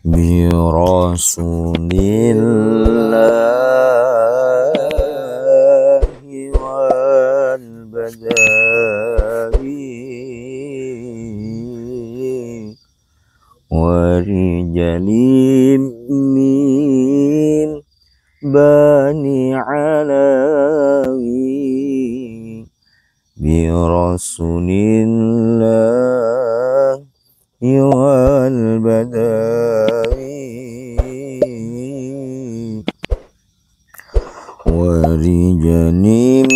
Birasulillahi wal badawi warijalim min bani alawi birasulillahi wal badawi warijalim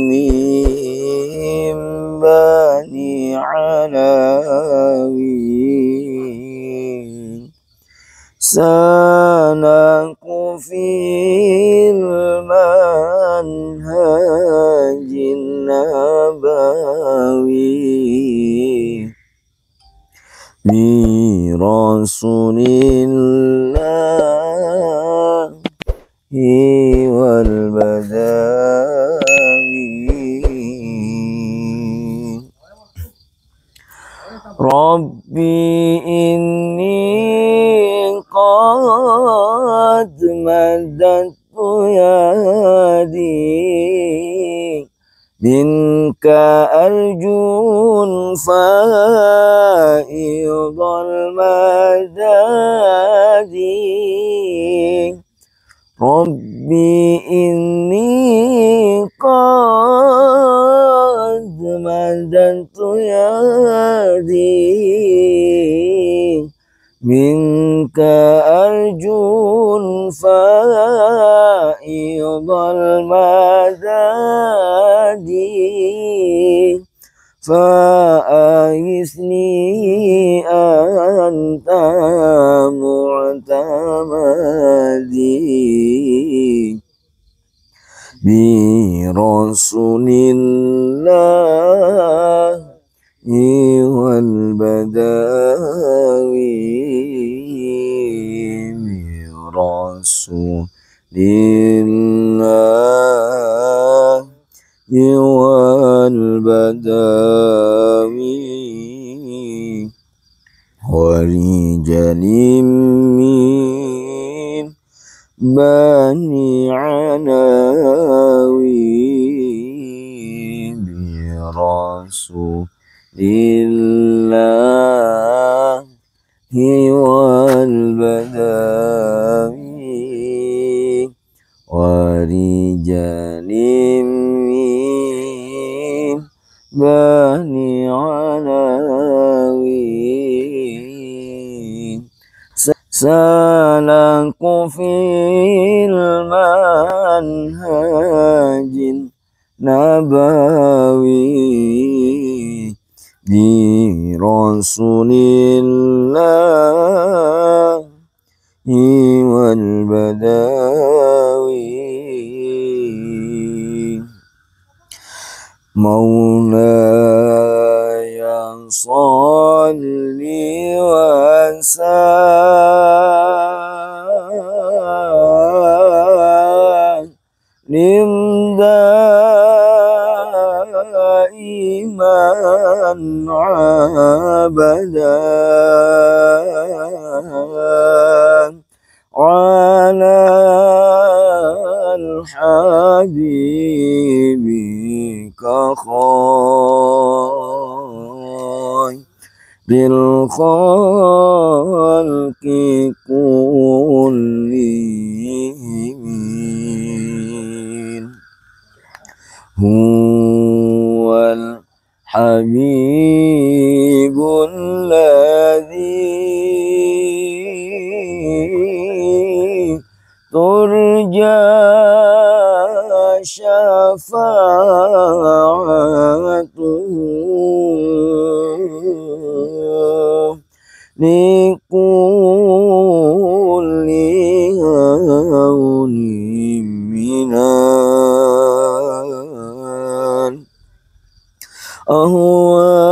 min bani alawi sanaku fil manhajin nabawi bi rasulillahi wal badawi Rabbi inni qad madadtu yadi minka arjun faidal madadi Rabbi inni qad madadtu yadi minka arjun faidal madadi fa'aisni anta mu'tamadi bi rasulillahi wal badawi bi rasulillahi wal badawi warijalim min bani alawi bi rasulillahi wal badawi warijalim min bani alawi salaku fil manhajin nabawi bi rasulillahi wal badawi Maulaya salli wa sallim daiman abadan ala al-habibi khairil khalqi kullihim huwal habibul ladzi turja syafa'atuhu likulli hawli minan ahwanil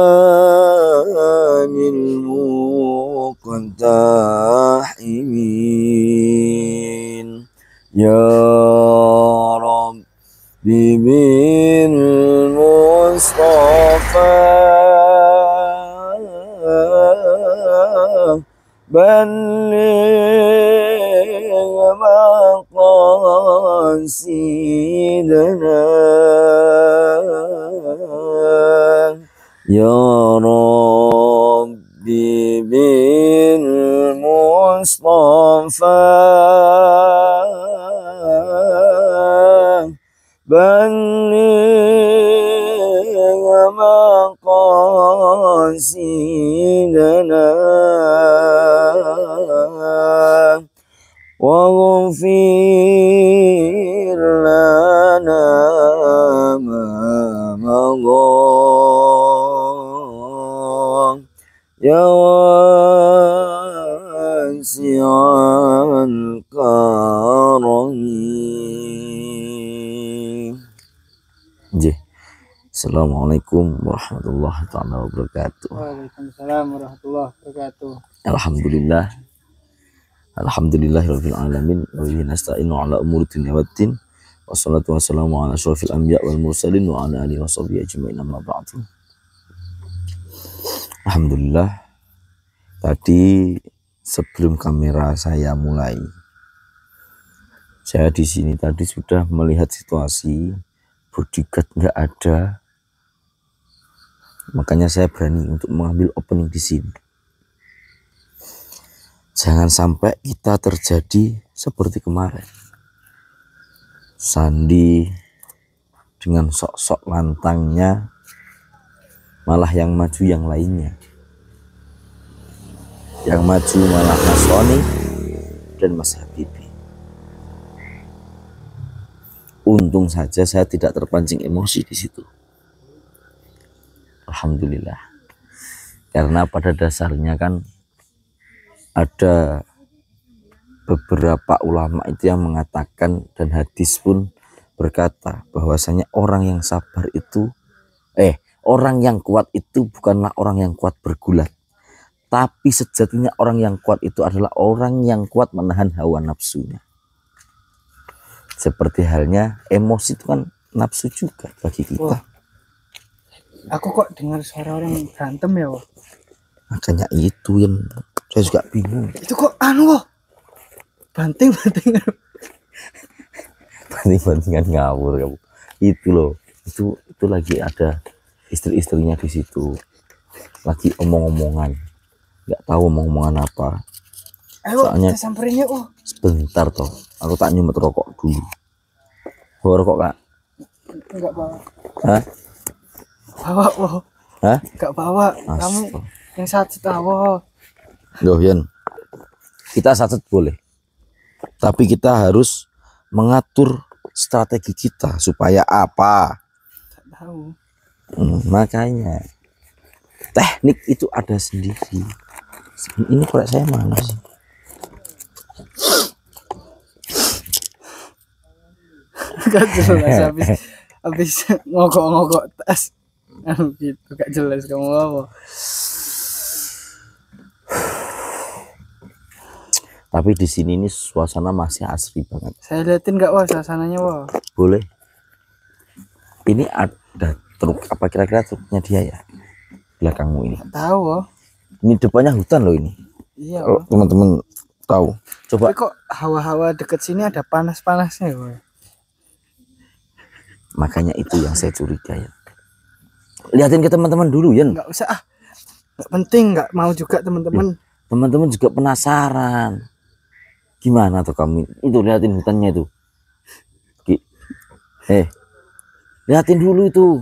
muqtahimin ya Rabbi bil Mustafa بلغ مقاصدنا يا ربي بالمصطفى بلغ مقاصدنا واغفر لنا ما مضى يا واسع الكرم. Assalamualaikum warahmatullahi wabarakatuh. Waalaikumsalam warahmatullahi wabarakatuh. Alhamdulillah. Alhamdulillahirabbil alamin wa bihi nasta'inu ala umuri dunya waddin. Wassalatu wassalamu ala asyrofil anbiya wal mursalin wa ala alihi washabihi ajmain amma ba'du. Alhamdulillah. Tadi sebelum kamera saya mulai, saya di sini tadi sudah melihat situasi bodyguard nggak ada, makanya saya berani untuk mengambil opening di sini. Jangan sampai kita terjadi seperti kemarin. Sandi dengan sok-sok lantangnya, malah yang maju yang lainnya. Yang maju malah Mas Roni dan Mas Habibi. Untung saja saya tidak terpancing emosi di situ. Alhamdulillah. Karena pada dasarnya kan ada beberapa ulama itu yang mengatakan, dan hadis pun berkata bahwasanya orang yang sabar itu orang yang kuat itu bukanlah orang yang kuat bergulat, tapi sejatinya orang yang kuat itu adalah orang yang kuat menahan hawa nafsunya. Seperti halnya emosi itu kan nafsu juga bagi kita. Wah, aku kok dengar suara orang berantem ya, wah. Makanya itu yang saya juga bingung. Itu kok wah. Banting-bantingan. Banting-bantingan ngawur kamu. Itu loh, itu lagi ada istri-istrinya di situ. Lagi omong-omongan. Nggak tahu omong-omongan apa. Ayo, soalnya kita samperin yuk. Sebentar toh, aku tak nyumet rokok dulu. Bawa rokok kak? Enggak bawa. Hah? Bawa, wah. Hah? Enggak bawa. Kamu yang satu tahu. Loh Yan, kita satu boleh, tapi kita harus mengatur strategi kita supaya apa? Tak tahu. Makanya teknik itu ada sendiri. Ini korek saya mana sih? Gak jelas habis ngokok-ngokok tas. Gitu, gak jelas kamu apa. Tapi di sini ini suasana masih asri banget. Saya liatin gak wah suasananya wah. Boleh. Ini ada truk, apa kira-kira truknya dia ya? Belakangmu ini. Tahu wah. Ini depannya hutan loh ini. Iya. Kalau teman-teman tahu. Coba. Tapi kok hawa-hawa deket sini ada panas-panasnya wah. Makanya itu yang saya curiga ya. Lihatin ke teman-teman dulu ya. Nggak usah nggak penting, nggak mau juga teman-teman. Teman-teman juga penasaran. Gimana tuh kamu? Itu lihatin hutannya itu. Lihatin dulu itu.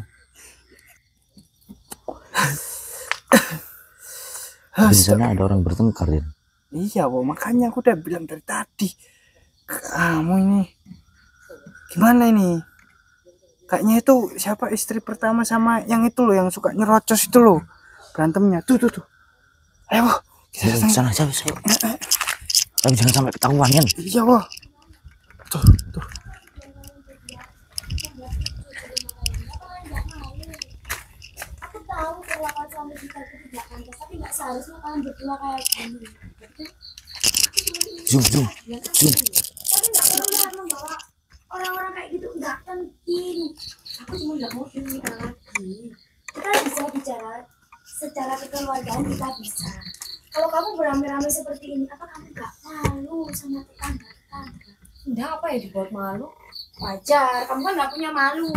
Di sana ada orang bertengkar ya. Iya, wah, makanya aku udah bilang dari tadi. Kamu ini gimana ini? Kayaknya itu siapa istri pertama sama yang itu loh yang suka nyerocos itu loh. Berantemnya. Tuh. Ayo, kita sana aja. Tapi jangan sampai ketahuan kan. Iya, wah. Tuh. Aku tahu perlakuan suami kita itu tidak pantas, tapi nggak seharusnya kalian berdua kayak gini. Zoom. Tapi nggak perlu kan membawa orang-orang kayak gitu, nggak penting. Aku cuma nggak mau cerita lagi. Kita bisa bicara secara kekeluargaan, kita bisa. Kalau kamu beramai-ramai seperti ini, apa kamu gak malu sama tetangga-tetangga? Enggak, apa ya dibuat malu? Wajar, kamu kan gak punya malu.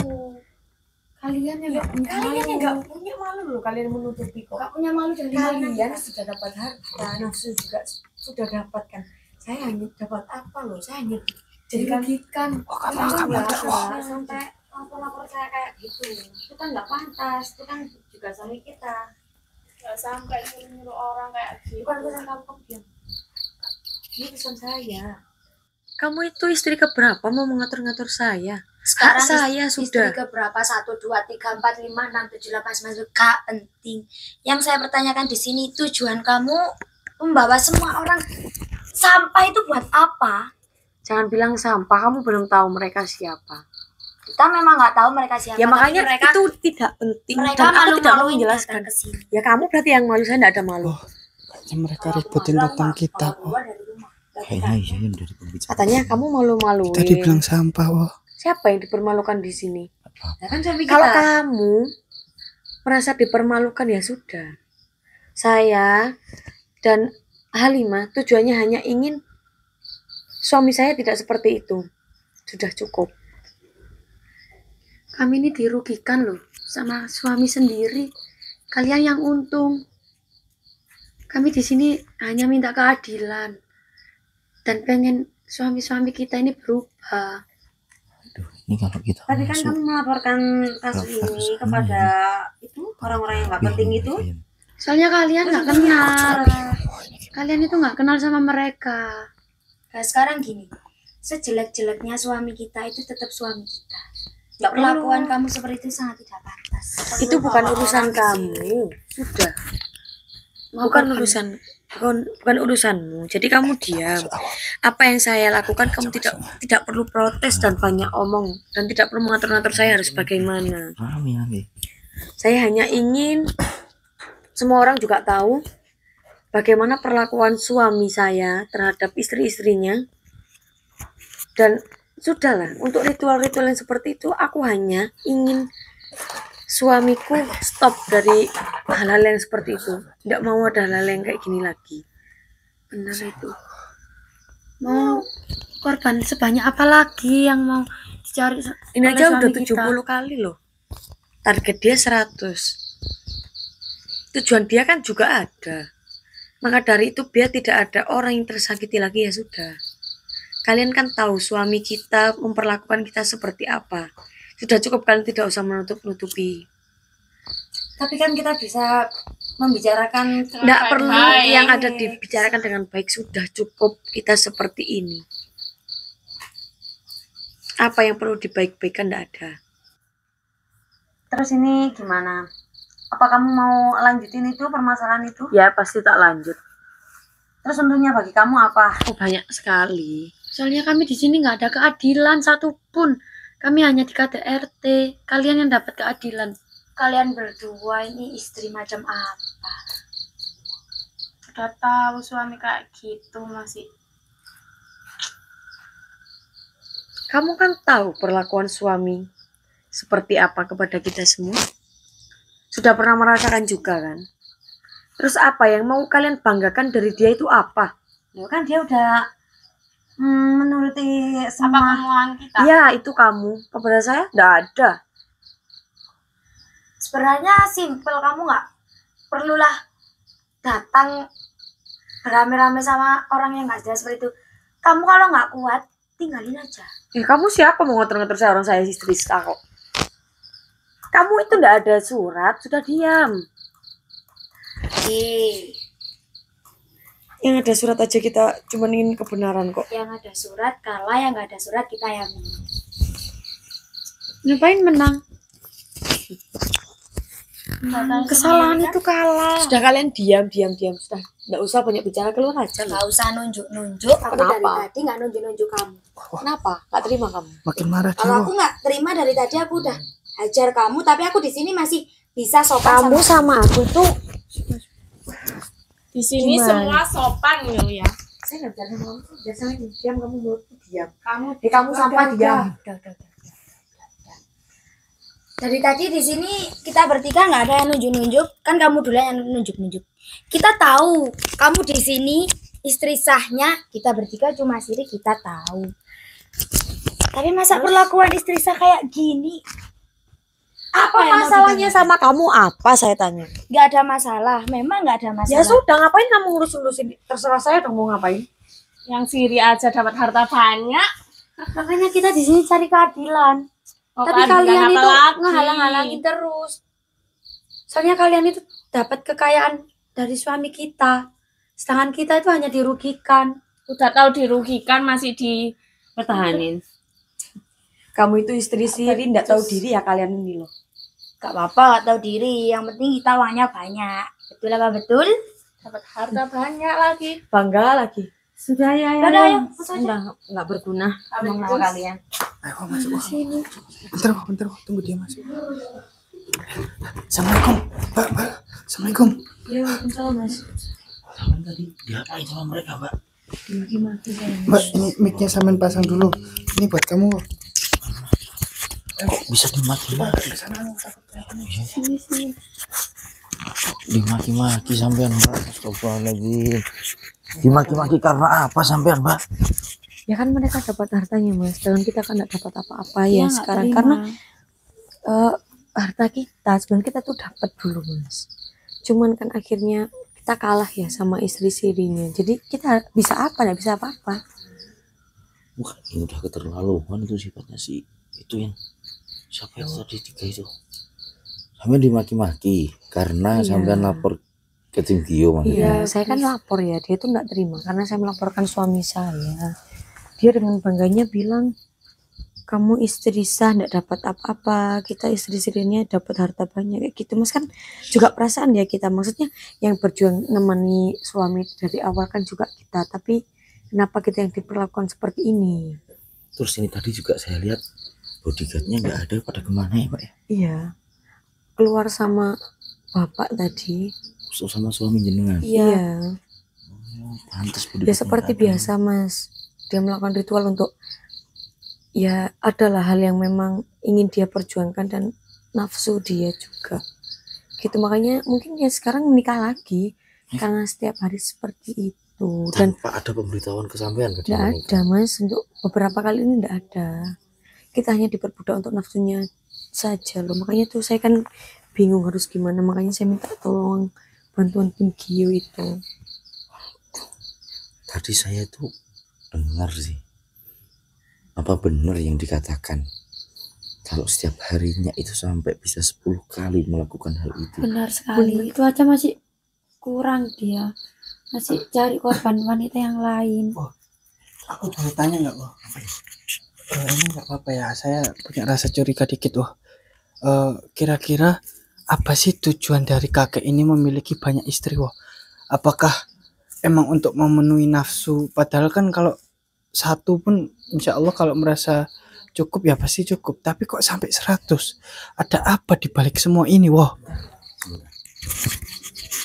Kalian yang nggak punya malu loh, kalian menutupi kok. Gak punya malu dari mana? Kalian sudah dapat harta, nafsu juga sudah dapatkan. Saya hanya dapat apa loh? Saya hanya dirugikan. Sampai lapor-lapor saya kayak gitu. Itu kan nggak pantas. Itu kan juga suami kita. Nggak sampai nyuruh orang kayak gitu. Bukan urusan kamu, diam. Ini urusan saya. Kamu itu istri keberapa mau mengatur-ngatur saya? Sekarang saya istri sudah. keberapa? 1, 2, 3, 4, 5, 6, 7, 8, 9, Kak, penting. Yang saya pertanyakan di sini, tujuan kamu membawa semua orang sampah itu buat apa? Jangan bilang sampah, kamu belum tahu mereka siapa. Kita memang nggak tahu mereka siapa. Ya tapi makanya mereka, itu tidak penting. mereka Dan aku tidak mau malu-maluin menjelaskan. datang ke sini. Ya kamu berarti yang malu, saya tidak ada malu. Kayaknya mereka ributin tentang kita. Keluar dari rumah. Kayaknya iya yang dari pembicaraan. Katanya kamu malu-maluin. Kita dibilang sampah, wah. Siapa yang dipermalukan di sini? Ya kan suami Kalau kita. kamu merasa dipermalukan ya sudah. Saya dan Halimah tujuannya hanya ingin suami saya tidak seperti itu. Sudah cukup. Kami ini dirugikan loh sama suami sendiri. Kalian yang untung. Kami di sini hanya minta keadilan dan pengen suami-suami kita ini berubah. Aduh, ini kalau kita Tadi kan kamu melaporkan kasus ini kepada itu orang-orang yang nggak penting itu. Soalnya kalian nggak kenal. Kalian itu nggak kenal sama mereka. Nah, sekarang gini, sejelek-jeleknya suami kita itu tetap suami kita. Perlakuan kamu seperti itu sangat tidak pantas. Itu bukan urusan kamu. Sudah. Bukan urusanmu. Jadi kamu diam. Apa yang saya lakukan kamu tidak perlu protes dan banyak omong dan tidak perlu mengatur-ngatur saya harus bagaimana. Saya hanya ingin semua orang juga tahu bagaimana perlakuan suami saya terhadap istri-istrinya. Dan sudahlah, untuk ritual-ritual yang seperti itu aku hanya ingin suamiku stop dari hal-hal yang seperti itu. Tidak mau ada hal-hal yang kayak gini lagi. Benar itu. Mau korban sebanyak apa lagi yang mau dicari? Ini aja udah 70 kali loh. Target dia 100. Tujuan dia kan juga ada. Maka dari itu biar tidak ada orang yang tersakiti lagi ya sudah. Kalian kan tahu suami kita memperlakukan kita seperti apa. Sudah cukup, kalian tidak usah menutup-nutupi. Tapi kan kita bisa membicarakan Tidak perlu yang ada dibicarakan dengan baik. Sudah cukup kita seperti ini. Apa yang perlu dibaik-baikkan tidak ada. Terus ini gimana? Apa kamu mau lanjutin itu permasalahan itu? Ya pasti tak lanjut. Terus untungnya bagi kamu apa? Oh banyak sekali. Soalnya kami di sini nggak ada keadilan satupun. Kami hanya di KDRT. Kalian yang dapat keadilan. Kalian berdua ini istri macam apa? Udah tahu suami kayak gitu masih. Kamu kan tahu perlakuan suami seperti apa kepada kita semua. Sudah pernah merasakan juga kan? Terus apa yang mau kalian banggakan dari dia itu apa? Ya kan dia udah menuruti Apa semua. kemauan kita? Ya itu kamu. Kepada saya tidak ada. Sebenarnya simpel, kamu nggak perlulah datang beramai-ramai sama orang yang nggak jelas seperti itu. Kamu kalau nggak kuat tinggalin aja. Kamu siapa mau ngatur-ngatur saya? Orang saya istri sah kok. Kamu itu tidak ada surat, sudah diam. Yang ada surat aja kita cuma ingin kebenaran kok. Yang ada surat kalah, yang nggak ada surat kita yang menang. Ngapain menang? Kesalahan Sendiri, itu kalah. Sudah kalian diam. Sudah tidak usah banyak bicara, keluar aja nggak loh. usah nunjuk-nunjuk. Aku dari Kenapa? tadi nggak nunjuk-nunjuk kamu. Kenapa? Gak terima kamu? Makin marah dia, Kalau wah. aku nggak terima dari tadi, aku udah hajar kamu, tapi aku di sini masih bisa sopan Kamu sama aku tuh Di sini Gimana? semua sopan loh ya. saya nggak bicara sama kamu. Biasanya diam, kamu mulutku diam. Kamu Kamu sampah diam. Udah. Dari tadi di sini kita bertiga nggak ada yang nunjuk-nunjuk, kan kamu dulu yang nunjuk-nunjuk. Kita tahu kamu di sini istri sahnya, kita bertiga cuma Siri kita tahu. Tapi masa perlakuan istri sah kayak gini? Apa masalahnya sama kamu? Apa saya tanya? Nggak ada masalah, memang nggak ada masalah. Ya sudah, ngapain kamu ngurus-ngurusin? Terserah saya dong mau ngapain. Yang Siri aja dapat harta banyak. Makanya kita di sini cari keadilan. Oh, Tapi keadilan kalian apa itu lagi? ngehalang-halangin terus. Soalnya kalian itu dapat kekayaan dari suami kita. Sedangkan kita itu hanya dirugikan. Udah tahu dirugikan masih dipertahanin. Kamu itu istri Siri, nggak tahu diri ya kalian ini loh. Gak apa-apa, gak tahu diri. Yang penting kita uangnya banyak. Betul apa betul? Dapat harta banyak lagi. Bangga lagi. Sudah ya. Udah, ayo, masuk aja. Nggak berguna ngomong sama kalian. Ayo Wak, masuk Wak. Bentar Wak, tunggu dia masuk. Assalamualaikum Mbak. Assalamualaikum. Ya, waalaikumsalam Mas. Tadi diapain sama mereka, Mbak? Mbak, ini mic-nya sampean pasang dulu. Ini buat kamu Wak. Kok bisa dimaki-maki? Dimaki-maki sampean, Mbak. Astagfirullahaladzim. Dimaki-maki karena apa sampean, Mbak? Ya kan mereka dapat hartanya Mas, dan kita kan nggak dapat apa-apa ya sekarang karena harta kita sebenarnya kita tuh dapat dulu Mas. Cuman kan akhirnya kita kalah ya sama istri Sirinya. Jadi kita bisa apa? Nggak bisa apa-apa. Wah, ini udah keterlaluan itu sifatnya sih. Itu yang siapa yang tadi tiga itu? Sampean dimaki-maki karena Iya. sampean lapor ke tim Gio maksudnya. Iya, saya kan lapor ya, dia tuh nggak terima karena saya melaporkan suami saya. Dia dengan bangganya bilang, kamu istri sah nggak dapat apa-apa, kita istri Sirinya dapat harta banyak kayak gitu. Mas kan juga perasaan ya kita, maksudnya yang berjuang nemani suami dari awal kan juga kita, tapi kenapa kita yang diperlakukan seperti ini? Terus ini tadi juga saya lihat bodyguardnya nggak ada, pada kemana ya, Pak ya? Iya, keluar sama bapak tadi. Sama suami jenengan. Iya. Pantas Ya bodyguardnya seperti nggak ada. biasa Mas, dia melakukan ritual untuk ya adalah hal yang memang ingin dia perjuangkan dan nafsu dia juga gitu, makanya mungkin ya sekarang menikah lagi karena setiap hari seperti itu. Dan Tanpa ada pemberitahuan ke sampean ke dia tidak menikah. ada Mas, untuk beberapa kali ini tidak ada, kita hanya diperbudak untuk nafsunya saja loh. Makanya tuh saya kan bingung harus gimana, makanya saya minta tolong bantuan tim Gio itu. Tadi saya tuh dengar sih, apa benar yang dikatakan kalau setiap harinya itu sampai bisa 10 kali melakukan hal itu? Benar sekali. Itu aja masih kurang dia. Masih cari korban wanita yang lain. Aku boleh tanya nggak Wak? Ini nggak apa-apa ya, saya punya rasa curiga dikit Wak. Kira-kira apa sih tujuan dari kakek ini memiliki banyak istri Wak? Apakah emang untuk memenuhi nafsu? Padahal kan kalau satu pun insya Allah kalau merasa cukup ya pasti cukup. Tapi kok sampai 100? Ada apa di balik semua ini Wak?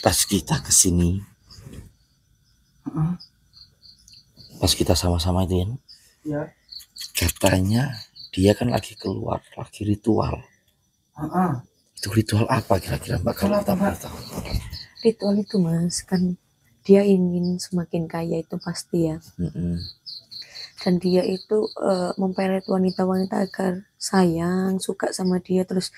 Pas kita kesini, pas kita sama-sama itu Ya. katanya dia kan lagi keluar, lagi ritual. Itu ritual apa kira-kira Mbak? Kalau kita boleh tahu. Ritual itu Mas, kan dia ingin semakin kaya itu pasti ya. Mm-mm. Dan dia itu memperet wanita-wanita agar sayang, suka sama dia, terus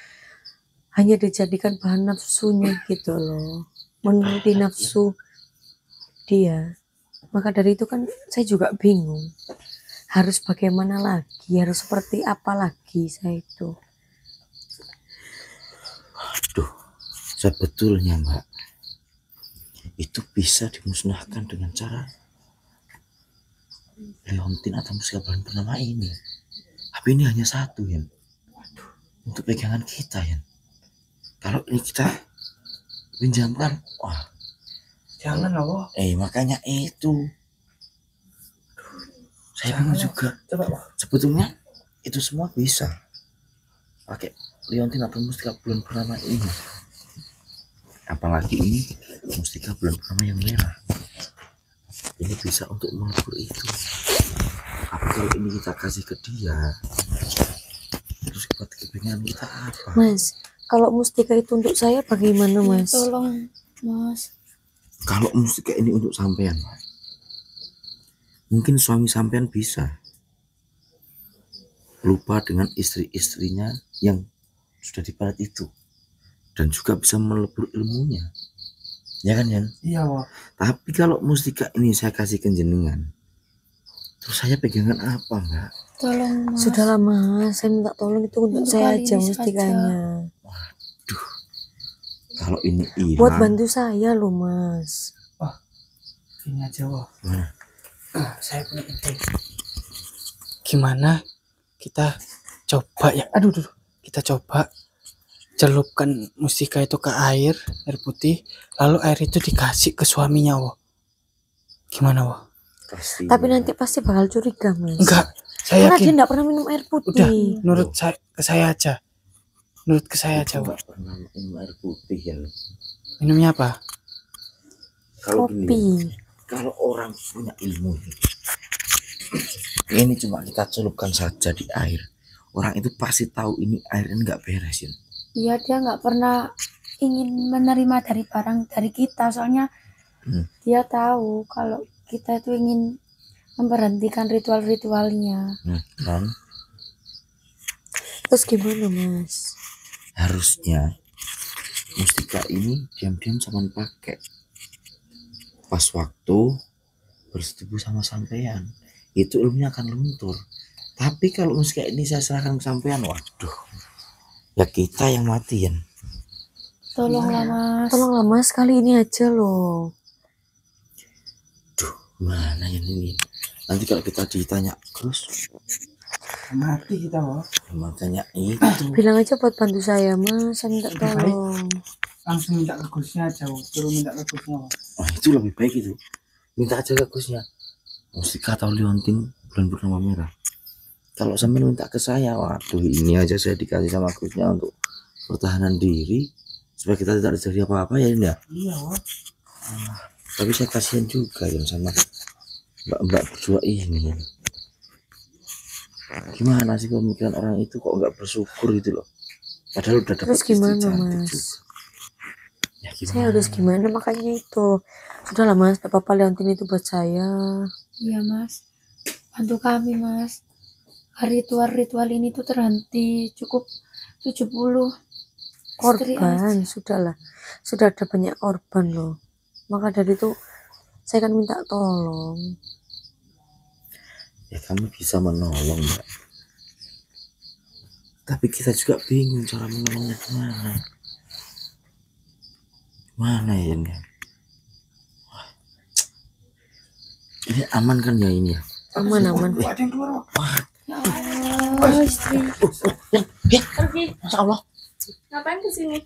hanya dijadikan bahan nafsunya gitu loh, menuruti nafsu dia. Maka dari itu kan saya juga bingung harus bagaimana lagi, harus seperti apa lagi saya itu. Aduh, sebetulnya Mbak, itu bisa dimusnahkan dengan cara leontin atau mustika bulan purnama ini. Tapi ini hanya satu ya, untuk pegangan kita ya. Kalau ini kita pinjamkan, wah, Jangan lah Wak. makanya itu saya bingung juga. Coba Wak. Sebetulnya itu semua bisa pakai leontin atau mustika bulan purnama ini. Apalagi ini mustika bulan purnama yang merah. Ini bisa untuk melebur itu. Tapi kalau ini kita kasih ke dia, terus kita Keinginan kita apa? Mas, kalau mustika itu untuk saya bagaimana, Mas? Tolong Mas. Kalau mustika ini untuk sampean, mungkin suami sampean bisa lupa dengan istri-istrinya yang sudah diparat itu, dan juga bisa melebur ilmunya, ya kan Yan? Iya wah. Tapi kalau mustika ini saya kasih ke jenengan, terus saya pegangan apa enggak? Tolong Mas. Sudahlah Mas, saya minta tolong itu untuk Untuk saya kali aja ini mustikanya. Kalau ini hilang, Buat bantu saya loh Mas. Ini aja wah. Mana? Saya punya ide. Gimana kita coba ya? Aduh, kita coba celupkan mustika itu ke air putih, lalu air itu dikasih ke suaminya, wah. Gimana, wah? Pasti. Tapi nanti pasti bakal curiga Mas. Enggak, saya Karena dia yakin. enggak pernah minum air Udah, putih. menurut ke saya aja. Menurut ke saya aja, wah. Enggak pernah minum air putih ya. Minumnya apa? Kalau gini, Kopi. kalau orang punya ilmu ini cuma kita celupkan saja di air, orang itu pasti tahu ini air ini nggak beres ya. Iya, dia nggak pernah ingin menerima dari barang dari kita, soalnya dia tahu kalau kita itu ingin memberhentikan ritual-ritualnya. Kan Terus gimana Mas? harusnya mustika ini diam-diam sama pakai pas waktu bersetubuh sama sampean, itu ilmunya akan luntur. Tapi kalau mustika ini saya serahkan ke sampean, waduh, ya kita yang mati ya. Tolonglah Mas. Tolonglah Mas, kali ini aja loh. Duh, mana ya ini? Nanti kalau kita ditanya terus, Mati kita, wah. makanya itu. Bilang aja buat bantu saya Mas, saya minta tolong. Langsung minta ke Gusnya aja, wah. Suruh minta ke Gusnya, wah. Nah, itu lebih baik itu. Minta aja ke Gusnya. Mustika atau liontin bulan purnama merah. Kalau sampai minta ke saya, waduh, ini aja saya dikasih sama Gusnya untuk pertahanan diri supaya kita tidak terjadi apa-apa ya ini ya. Iya, wah. Tapi saya kasihan juga ya sama mbak-mbak berdua ini. Gimana sih pemikiran orang itu kok nggak bersyukur gitu loh? Padahal udah dapat Terus istri gimana cantik Mas? juga. Ya gimana? Saya harus gimana, makanya itu. Sudahlah Mas, gak apa-apa liontin itu buat saya. Iya Mas. Bantu kami Mas. Ritual-ritual ini tuh terhenti. Cukup 70 istri aja. Korban, sudahlah. Sudah ada banyak korban loh. Maka dari itu saya akan minta tolong. Ya kami bisa menolong mbak. Tapi kita juga bingung cara menolongnya gimana. Mana ya ini? Wah. Ini aman kan ya ini ya? Aman. Wah, ada yang keluar, wah. Ya Allah, istri. Masya Allah. Ngapain kesini?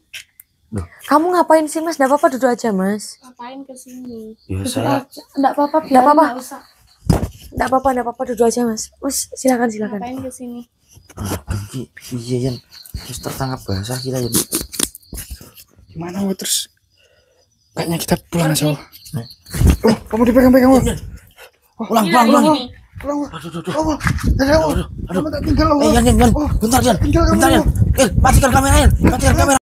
Kamu ngapain sih Mas? Gak apa-apa, duduk aja Mas. Ngapain kesini? Ya Duduk saya aja. Nggak apa-apa, Nggak biar apa-apa. nggak usah. Gak apa-apa, duduk aja Mas. Mas, silakan. Ngapain kesini? iya Yan, terus tertangkap bahasa kita ya. Gimana, wah, terus? Kayaknya kita pulang aja, wah. Oh, kamu dipegang-pegang, wah. Pulang. Pulang, wah. Aduh. Oh, wah. Ada, wah. Kamu tak tinggal, wah. Yan, Oh, bentar Yan. tinggal kamu, Bentar Yan. wah. Matikan kamera Yan. Matikan kamera.